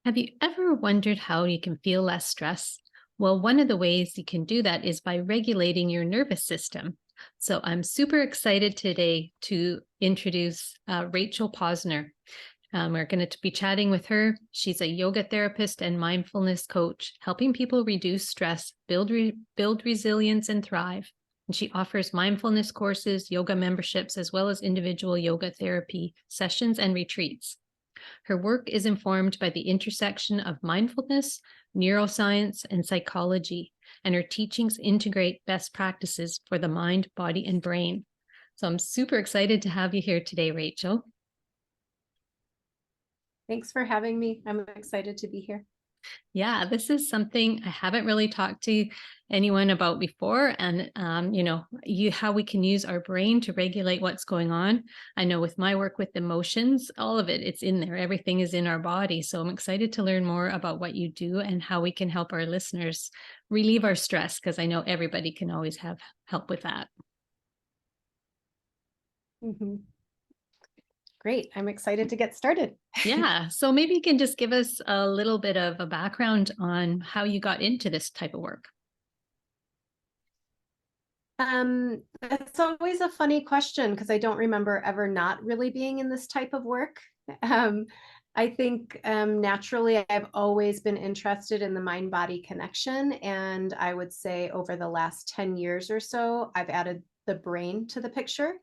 Have you ever wondered how you can feel less stress? Well, one of the ways you can do that is by regulating your nervous system. So I'm super excited today to introduce Rachel Posner. We're going to be chatting with her. She's a yoga therapist and mindfulness coach, helping people reduce stress, build resilience, and thrive. And she offers mindfulness courses, yoga memberships, as well as individual yoga therapy sessions and retreats. Her work is informed by the intersection of mindfulness, neuroscience, and psychology, and her teachings integrate best practices for the mind, body, and brain. So I'm super excited to have you here today, Rachel. Thanks for having me. I'm excited to be here. Yeah, this is something I haven't really talked to anyone about before. And, how we can use our brain to regulate what's going on. I know with my work with emotions, all of it, it's in there. Everything is in our body. So I'm excited to learn more about what you do and how we can help our listeners relieve our stress, because I know everybody can always have help with that. Mm-hmm. Great. I'm excited to get started. Yeah. So maybe you can just give us a little bit of a background on how you got into this type of work. It's always a funny question because I don't remember ever not really being in this type of work. Um, I think naturally I've always been interested in the mind-body connection. And I would say over the last 10 years or so, I've added the brain to the picture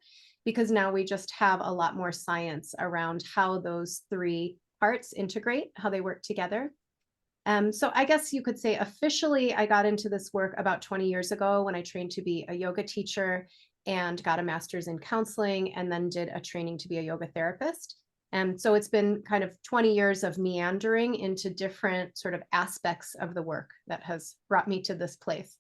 because now we just have a lot more science around how those three parts integrate, how they work together. So I guess you could say officially I got into this work about 20 years ago when I trained to be a yoga teacher and got a master's in counseling and then did a training to be a yoga therapist. And so it's been kind of 20 years of meandering into different sort of aspects of the work that has brought me to this place.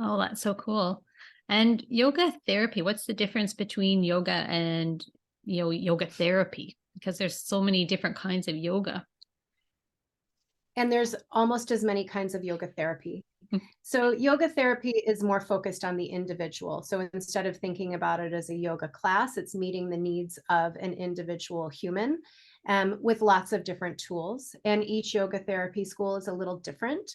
Oh, that's so cool. And yoga therapy, what's the difference between yoga and, yoga therapy? Because there's so many different kinds of yoga. And there's almost as many kinds of yoga therapy. Mm. So yoga therapy is more focused on the individual. So instead of thinking about it as a yoga class, it's meeting the needs of an individual human with lots of different tools. And each yoga therapy school is a little different.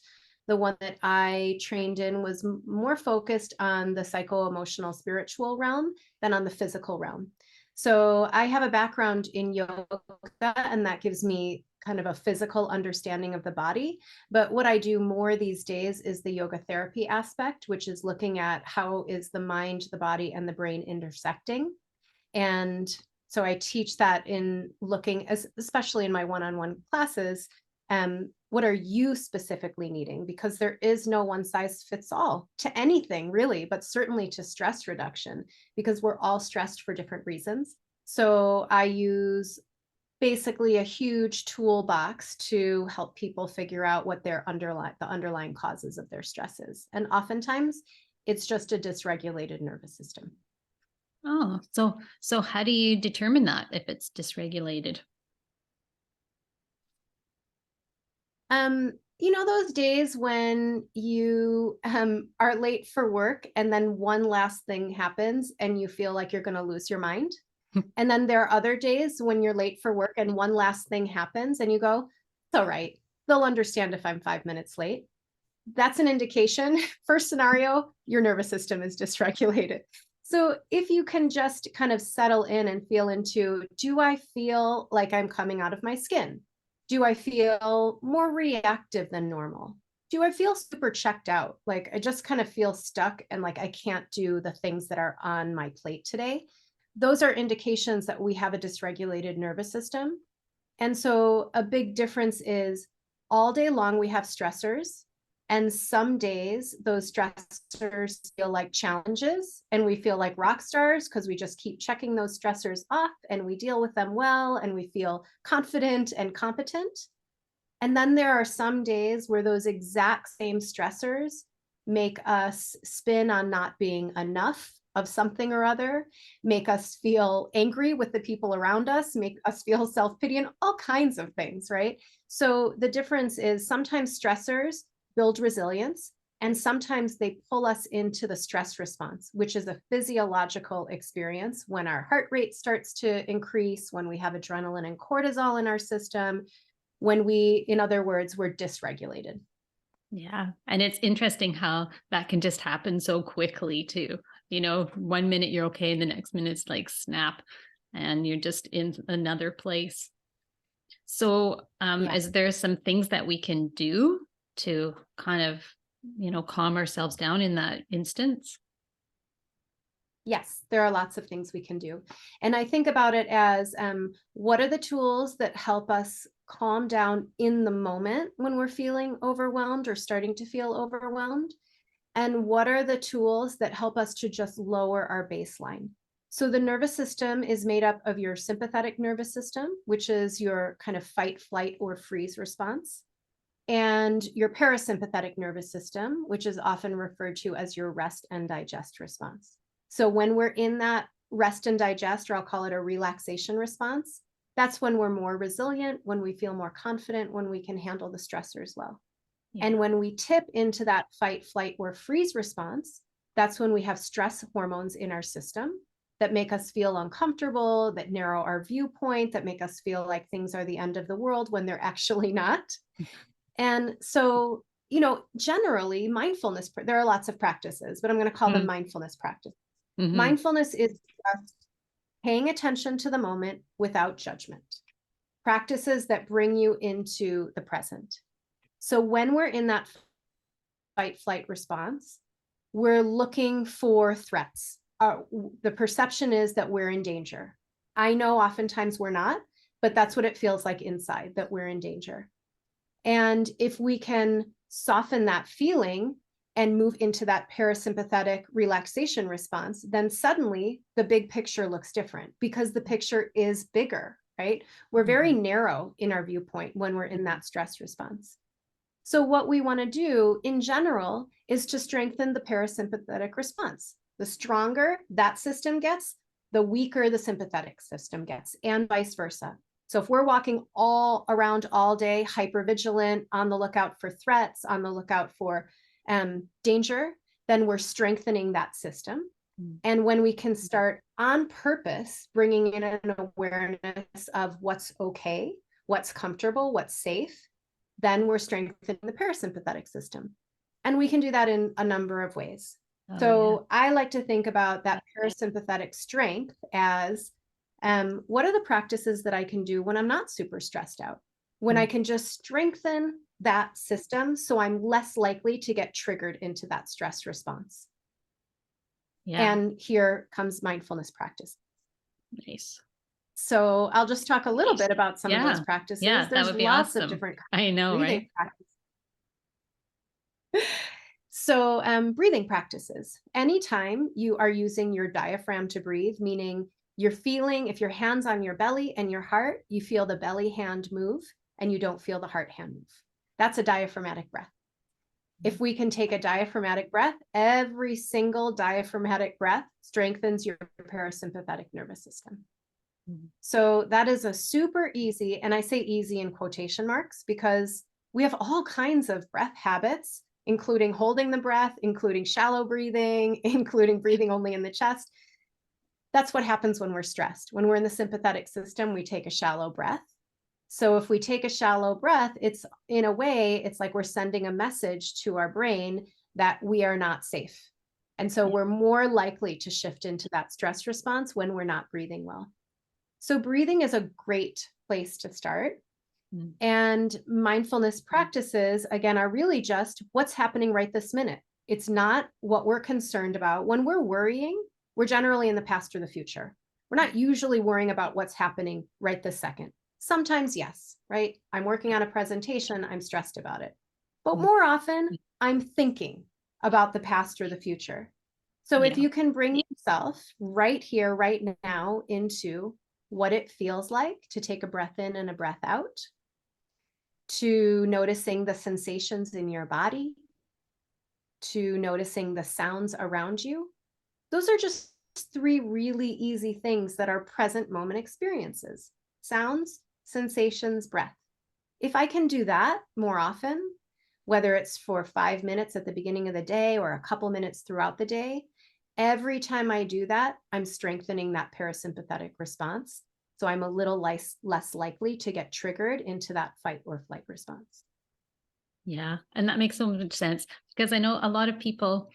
The one that I trained in was more focused on the psycho-emotional spiritual realm than on the physical realm. So I have a background in yoga, and that gives me kind of a physical understanding of the body. But what I do more these days is the yoga therapy aspect, which is looking at how is the mind, the body, and the brain intersecting. And so I teach that in looking, especially in my one-on-one classes, what are you specifically needing? Because there is no one size fits all to anything really, but certainly to stress reduction, because we're all stressed for different reasons. So I use basically a huge toolbox to help people figure out what the underlying causes of their stresses. And oftentimes it's just a dysregulated nervous system. Oh, so how do you determine that if it's dysregulated? Those days when you are late for work and then one last thing happens and you feel like you're going to lose your mind. And then there are other days when you're late for work and one last thing happens and you go, it's all right. They'll understand if I'm 5 minutes late. That's an indication. First scenario, your nervous system is dysregulated. So if you can just kind of settle in and feel into, do I feel like I'm coming out of my skin? Do I feel more reactive than normal? Do I feel super checked out? Like I just kind of feel stuck and like I can't do the things that are on my plate today. Those are indications that we have a dysregulated nervous system. And so a big difference is all day long we have stressors. And some days those stressors feel like challenges and we feel like rock stars because we just keep checking those stressors off and we deal with them well and we feel confident and competent. And then there are some days where those exact same stressors make us spin on not being enough of something or other, make us feel angry with the people around us, make us feel self-pity and all kinds of things, right? So the difference is sometimes stressors build resilience and sometimes they pull us into the stress response, which is a physiological experience when our heart rate starts to increase, when we have adrenaline and cortisol in our system, when we, in other words, we're dysregulated. Yeah. And it's interesting how that can just happen so quickly too. 1 minute you're okay, and the next minute it's like snap, and you're just in another place. So, Yeah. is there some things that we can do to kind of, calm ourselves down in that instance? Yes, there are lots of things we can do. And I think about it as what are the tools that help us calm down in the moment when we're feeling overwhelmed or starting to feel overwhelmed? And what are the tools that help us to just lower our baseline? So the nervous system is made up of your sympathetic nervous system, which is your kind of fight, flight, or freeze response, and your parasympathetic nervous system, which is often referred to as your rest and digest response. So when we're in that rest and digest, or I'll call it a relaxation response, that's when we're more resilient, when we feel more confident, when we can handle the stressors well. Yeah. And when we tip into that fight, flight, or freeze response, that's when we have stress hormones in our system that make us feel uncomfortable, that narrow our viewpoint, that make us feel like things are the end of the world when they're actually not. And so, generally mindfulness, there are lots of practices, but I'm going to call them mindfulness practice. Mm-hmm. Mindfulness is just paying attention to the moment without judgment. Practices that bring you into the present. So when we're in that fight, flight response, we're looking for threats. The perception is that we're in danger. I know oftentimes we're not, but that's what it feels like inside, that we're in danger. And if we can soften that feeling and move into that parasympathetic relaxation response, then suddenly the big picture looks different, because the picture is bigger, right? We're very narrow in our viewpoint when we're in that stress response. So what we want to do in general is to strengthen the parasympathetic response. The stronger that system gets, the weaker the sympathetic system gets, and vice versa. So if we're walking all around all day, hypervigilant, on the lookout for threats, on the lookout for danger, then we're strengthening that system. And when we can start on purpose, bringing in an awareness of what's okay, what's comfortable, what's safe, then we're strengthening the parasympathetic system. And we can do that in a number of ways. I like to think about that parasympathetic strength as what are the practices that I can do when I'm not super stressed out, when I can just strengthen that system so I'm less likely to get triggered into that stress response. Yeah. And here comes mindfulness practice. Nice. So I'll just talk a little bit about some of those practices. Yeah, There's that would be lots awesome. of different I know, breathing right? practices. So breathing practices. Anytime you are using your diaphragm to breathe, meaning you're feeling, if your hand's on your belly and your heart, you feel the belly hand move and you don't feel the heart hand move. That's a diaphragmatic breath. If we can take a diaphragmatic breath, every single diaphragmatic breath strengthens your parasympathetic nervous system. So that is a super easy, and I say easy in quotation marks, because we have all kinds of breath habits, including holding the breath, including shallow breathing, including breathing only in the chest. That's what happens when we're stressed. When we're in the sympathetic system, we take a shallow breath. So if we take a shallow breath, it's in a way, it's like we're sending a message to our brain that we are not safe. And so we're more likely to shift into that stress response when we're not breathing well. So breathing is a great place to start. And mindfulness practices, again, are really just what's happening right this minute. It's not what we're concerned about. When we're worrying, we're generally in the past or the future. We're not usually worrying about what's happening right this second. Sometimes, yes, right? I'm working on a presentation, I'm stressed about it. But more often, I'm thinking about the past or the future. So if you can bring yourself right here, right now, into what it feels like to take a breath in and a breath out, to noticing the sensations in your body, to noticing the sounds around you. Those are just 3 really easy things that are present moment experiences: sounds, sensations, breath. If I can do that more often, whether it's for 5 minutes at the beginning of the day or a couple minutes throughout the day, every time I do that, I'm strengthening that parasympathetic response. So I'm a little less likely to get triggered into that fight or flight response. Yeah. And that makes so much sense because I know a lot of people,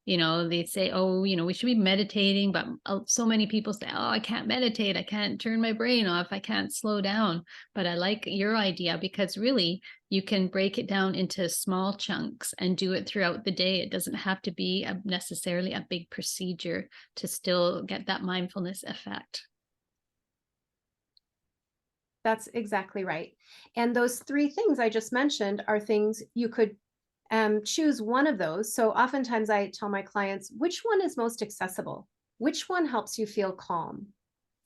they say, oh, we should be meditating, but so many people say, oh, I can't meditate. I can't turn my brain off. I can't slow down. But I like your idea because really you can break it down into small chunks and do it throughout the day. It doesn't have to be necessarily a big procedure to still get that mindfulness effect. That's exactly right. And those three things I just mentioned are things you could choose one of those. So oftentimes I tell my clients, which one is most accessible? Which one helps you feel calm?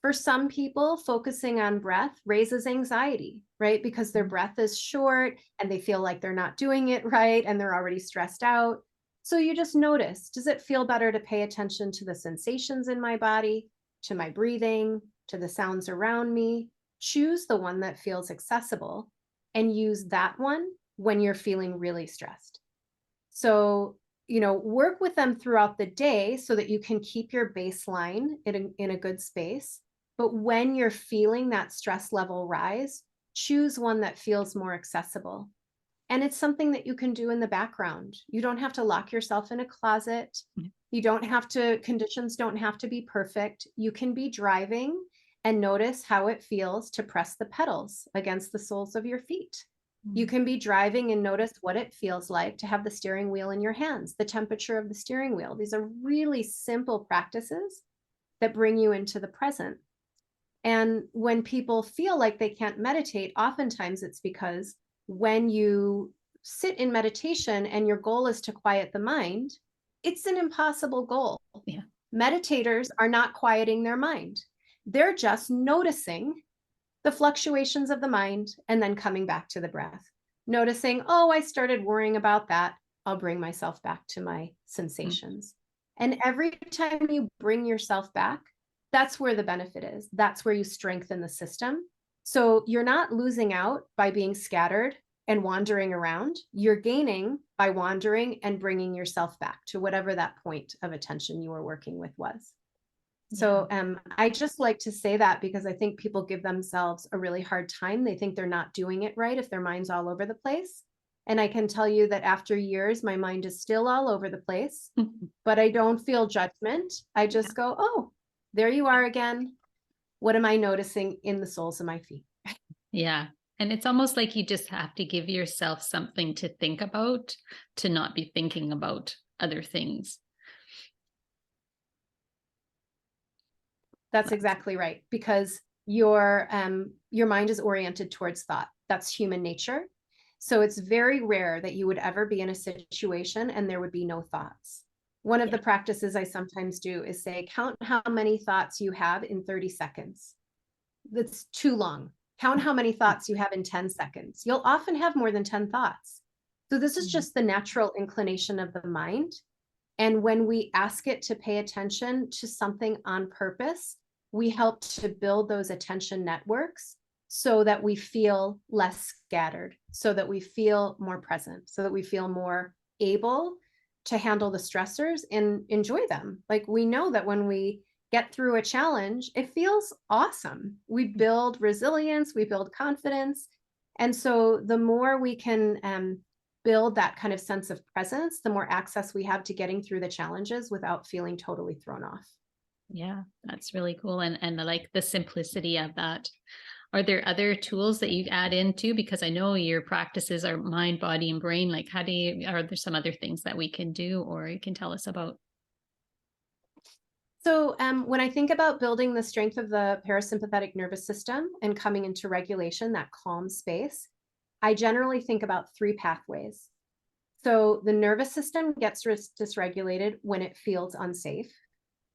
For some people, focusing on breath raises anxiety, right? Because their breath is short and they feel like they're not doing it right and they're already stressed out. So you just notice, does it feel better to pay attention to the sensations in my body, to my breathing, to the sounds around me? Choose the one that feels accessible and use that one when you're feeling really stressed. So, work with them throughout the day so that you can keep your baseline in a good space. But when you're feeling that stress level rise, choose one that feels more accessible. And it's something that you can do in the background. You don't have to lock yourself in a closet. Conditions don't have to be perfect. You can be driving and notice how it feels to press the pedals against the soles of your feet. You can be driving and notice what it feels like to have the steering wheel in your hands, the temperature of the steering wheel. These are really simple practices that bring you into the present. And when people feel like they can't meditate, oftentimes it's because when you sit in meditation and your goal is to quiet the mind, it's an impossible goal. Yeah. Meditators are not quieting their mind. They're just noticing the fluctuations of the mind and then coming back to the breath. Noticing, oh, I started worrying about that. I'll bring myself back to my sensations. And every time you bring yourself back, that's where the benefit is. That's where you strengthen the system. So you're not losing out by being scattered and wandering around. You're gaining by wandering and bringing yourself back to whatever that point of attention you were working with was. So I just like to say that because I think people give themselves a really hard time. They think they're not doing it right if their mind's all over the place. And I can tell you that after years, my mind is still all over the place, but I don't feel judgment. I just go, oh, there you are again. What am I noticing in the soles of my feet? Yeah. And it's almost like you just have to give yourself something to think about to not be thinking about other things. That's exactly right. Because your mind is oriented towards thought. That's human nature. So it's very rare that you would ever be in a situation and there would be no thoughts. One of the practices I sometimes do is say, count how many thoughts you have in 30 seconds. That's too long. Count how many thoughts you have in 10 seconds. You'll often have more than 10 thoughts. So this is just the natural inclination of the mind. And when we ask it to pay attention to something on purpose, we help to build those attention networks so that we feel less scattered, so that we feel more present, so that we feel more able to handle the stressors and enjoy them. Like we know that when we get through a challenge, it feels awesome. We build resilience, we build confidence. And so the more we can build that kind of sense of presence, the more access we have to getting through the challenges without feeling totally thrown off. Yeah, that's really cool. And I like the simplicity of that. Are there other tools that you add into? Because I know your practices are mind, body, and brain. Like, are there some other things that we can do or you can tell us about? So when I think about building the strength of the parasympathetic nervous system and coming into regulation, that calm space, I generally think about three pathways. So the nervous system gets dysregulated when it feels unsafe.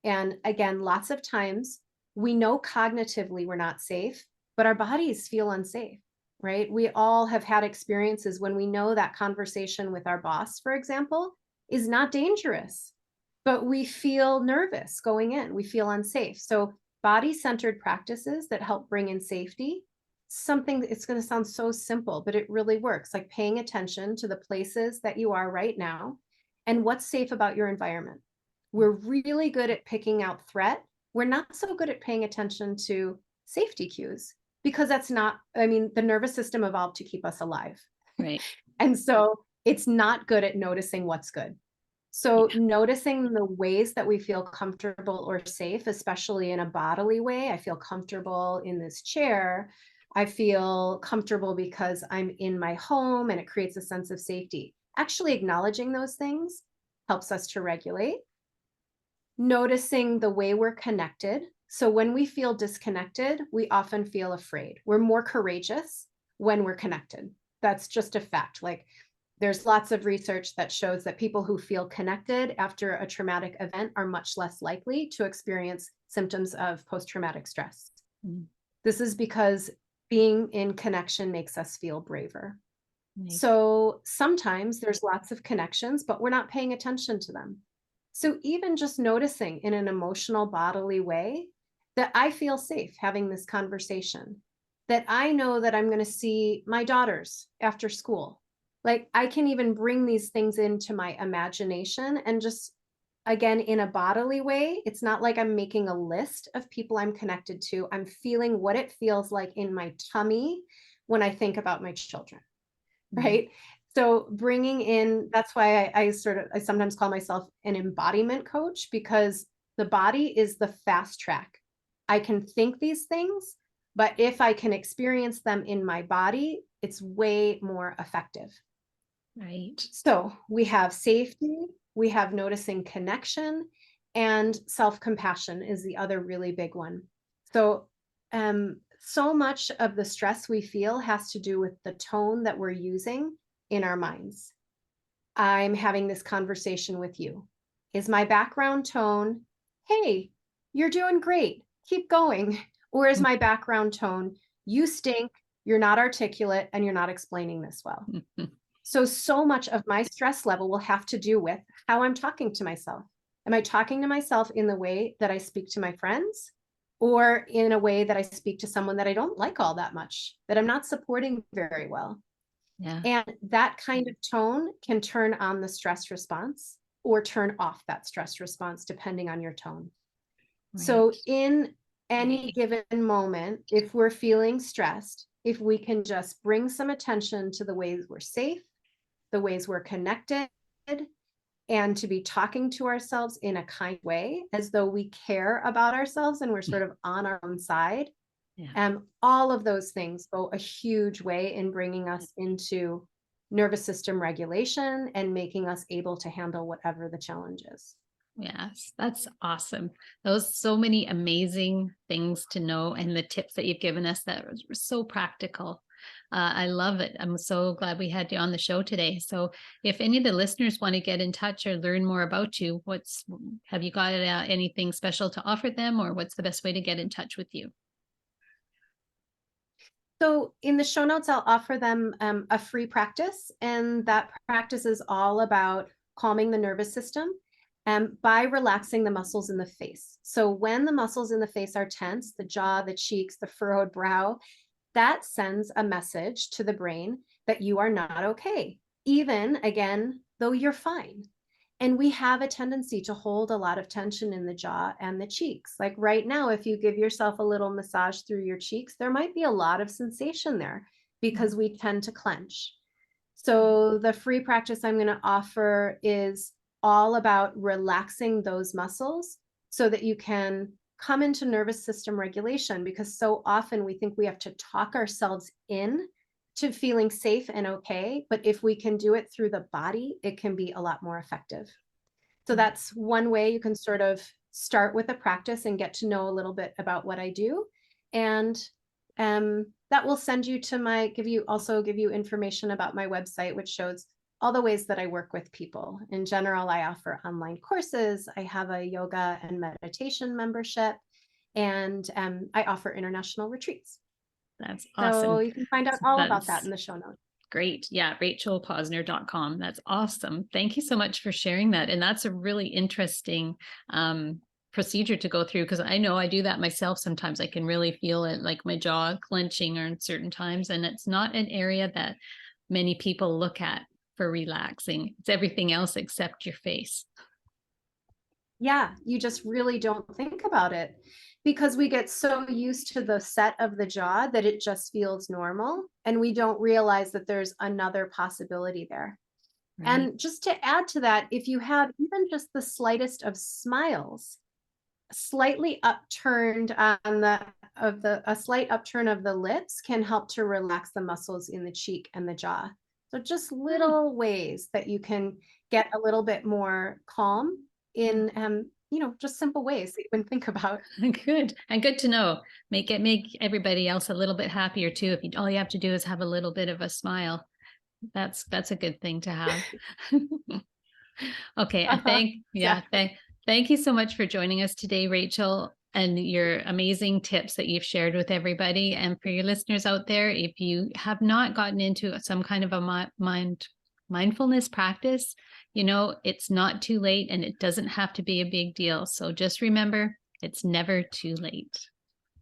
And again, lots of times we know cognitively we're not safe, but our bodies feel unsafe, right? We all have had experiences when we know that conversation with our boss, for example, is not dangerous, but we feel nervous going in. We feel unsafe. So body-centered practices that help bring in safety, something, it's going to sound so simple, but it really works, like paying attention to the places that you are right now and what's safe about your environment. We're really good at picking out threat. We're not so good at paying attention to safety cues, because that's not, I mean, the nervous system evolved to keep us alive. Right. And so it's not good at noticing what's good. So Yeah. noticing the ways that we feel comfortable or safe, especially in a bodily way. I feel comfortable in this chair. I feel comfortable because I'm in my home and it creates a sense of safety. Actually acknowledging those things helps us to regulate. Noticing the way we're connected. So when we feel disconnected, we often feel afraid. We're more courageous when we're connected. That's just a fact. Like, there's lots of research that shows that people who feel connected after a traumatic event are much less likely to experience symptoms of post-traumatic stress. Mm. This is because being in connection makes us feel braver. Right. So sometimes there's lots of connections, but we're not paying attention to them. So even just noticing in an emotional, bodily way that I feel safe having this conversation, that I know that I'm going to see my daughters after school. Like, I can even bring these things into my imagination and just, again, in a bodily way. It's not like I'm making a list of people I'm connected to. I'm feeling what it feels like in my tummy when I think about my children. Mm. Right? So bringing in, that's why I sometimes call myself an embodiment coach, because the body is the fast track. I can think these things, but if I can experience them in my body, it's way more effective. Right. So we have safety, we have noticing connection, and self-compassion is the other really big one. So, so much of the stress we feel has to do with the tone that we're using in our minds. I'm having this conversation with you. Is my background tone, hey, you're doing great, keep going? Or is my background tone, you stink, you're not articulate, and you're not explaining this well? Mhm. So much of my stress level will have to do with how I'm talking to myself. Am I talking to myself in the way that I speak to my friends, or in a way that I speak to someone that I don't like all that much, that I'm not supporting very well? Yeah. And that kind of tone can turn on the stress response or turn off that stress response, depending on your tone. Right. So in any given moment, if we're feeling stressed, if we can just bring some attention to the ways we're safe, the ways we're connected, and to be talking to ourselves in a kind way, as though we care about ourselves and we're sort of on our own side. Yeah. All of those things go a huge way in bringing us into nervous system regulation and making us able to handle whatever the challenge is. Yes, that's awesome. Those so many amazing things to know, and the tips that you've given us that were so practical. I love it. I'm so glad we had you on the show today. So, if any of the listeners want to get in touch or learn more about you, have you got anything special to offer them, or what's the best way to get in touch with you? So in the show notes, I'll offer them a free practice, and that practice is all about calming the nervous system by relaxing the muscles in the face. So when the muscles in the face are tense, the jaw, the cheeks, the furrowed brow, that sends a message to the brain that you are not okay, even, again, though you're fine. And we have a tendency to hold a lot of tension in the jaw and the cheeks. Like right now, if you give yourself a little massage through your cheeks, there might be a lot of sensation there because Mhm. we tend to clench. So the free practice I'm going to offer is all about relaxing those muscles so that you can come into nervous system regulation, because so often we think we have to talk ourselves in to feeling safe and okay. But if we can do it through the body, it can be a lot more effective. So Mm. that's one way you can sort of start with a practice and get to know a little bit about what I do. And that will send you to give you information about my website, which shows all the ways that I work with people. In general, I offer online courses. I have a yoga and meditation membership, and I offer international retreats. That's So awesome. you can find out all about that That's in the show notes. great. Yeah, rachelposner.com. That's awesome. Thank you so much for sharing that. And that's a really interesting procedure to go through, because I know I do that myself sometimes. I can really feel it, like my jaw clenching or in certain times. And it's not an area that many people look at for relaxing. It's everything else except your face. Yeah, you just really don't think about it. because we get so used to the set of the jaw that it just feels normal, and we don't realize that there's another possibility there. Right. And just to add to that, if you have even just the slightest of smiles, slightly upturned on a slight upturn of the lips can help to relax the muscles in the cheek and the jaw. So just Hmm. little ways that you can get a little bit more calm in just simple ways that you can think about. Good. And good to know. Make everybody else a little bit happier too. If you, all you have to do is have a little bit of a smile. That's a good thing to have. Okay, I thank yeah, Exactly. thank you so much for joining us today, Rachel, and your amazing tips that you've shared with everybody. And for your listeners out there, if you have not gotten into some kind of a mindfulness practice, it's not too late and it doesn't have to be a big deal. So just remember, it's never too late.